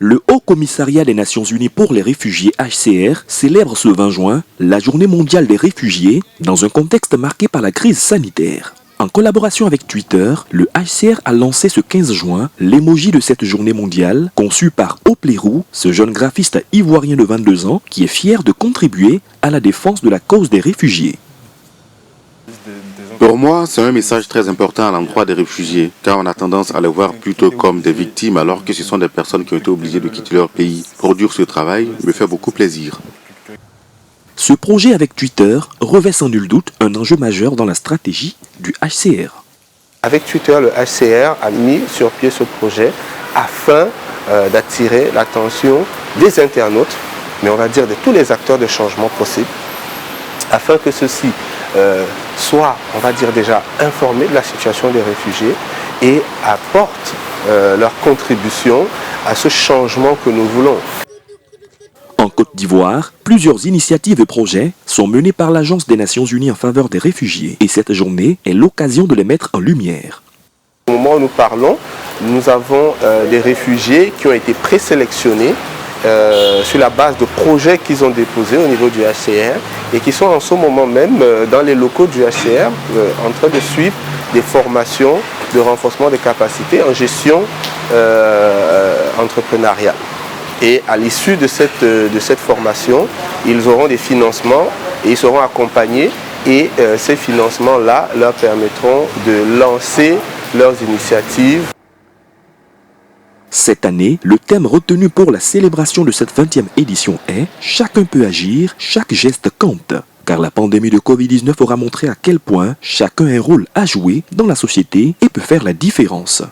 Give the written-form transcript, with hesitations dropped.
Le Haut Commissariat des Nations Unies pour les réfugiés HCR célèbre ce 20 juin la Journée mondiale des réfugiés dans un contexte marqué par la crise sanitaire. En collaboration avec Twitter, le HCR a lancé ce 15 juin l'émoji de cette journée mondiale conçu par Oplerou, ce jeune graphiste ivoirien de 22 ans qui est fier de contribuer à la défense de la cause des réfugiés. Pour moi, c'est un message très important à l'endroit des réfugiés, car on a tendance à les voir plutôt comme des victimes alors que ce sont des personnes qui ont été obligées de quitter leur pays. Produire ce travail me fait beaucoup plaisir. Ce projet avec Twitter revêt sans nul doute un enjeu majeur dans la stratégie du HCR. Avec Twitter, le HCR a mis sur pied ce projet afin d'attirer l'attention des internautes, mais on va dire de tous les acteurs de changement possibles, afin que ceux-ci soient, on va dire déjà, informés de la situation des réfugiés et apportent leur contribution à ce changement que nous voulons. En Côte d'Ivoire, plusieurs initiatives et projets sont menés par l'Agence des Nations Unies en faveur des réfugiés et cette journée est l'occasion de les mettre en lumière. Au moment où nous parlons, nous avons des réfugiés qui ont été présélectionnés sur la base de projets qu'ils ont déposés au niveau du HCR et qui sont en ce moment même dans les locaux du HCR en train de suivre des formations de renforcement des capacités en gestion entrepreneuriale. Et à l'issue de cette formation, ils auront des financements et ils seront accompagnés et ces financements-là leur permettront de lancer leurs initiatives. Cette année, le thème retenu pour la célébration de cette 20e édition est « Chacun peut agir, chaque geste compte ». Car la pandémie de Covid-19 aura montré à quel point chacun a un rôle à jouer dans la société et peut faire la différence.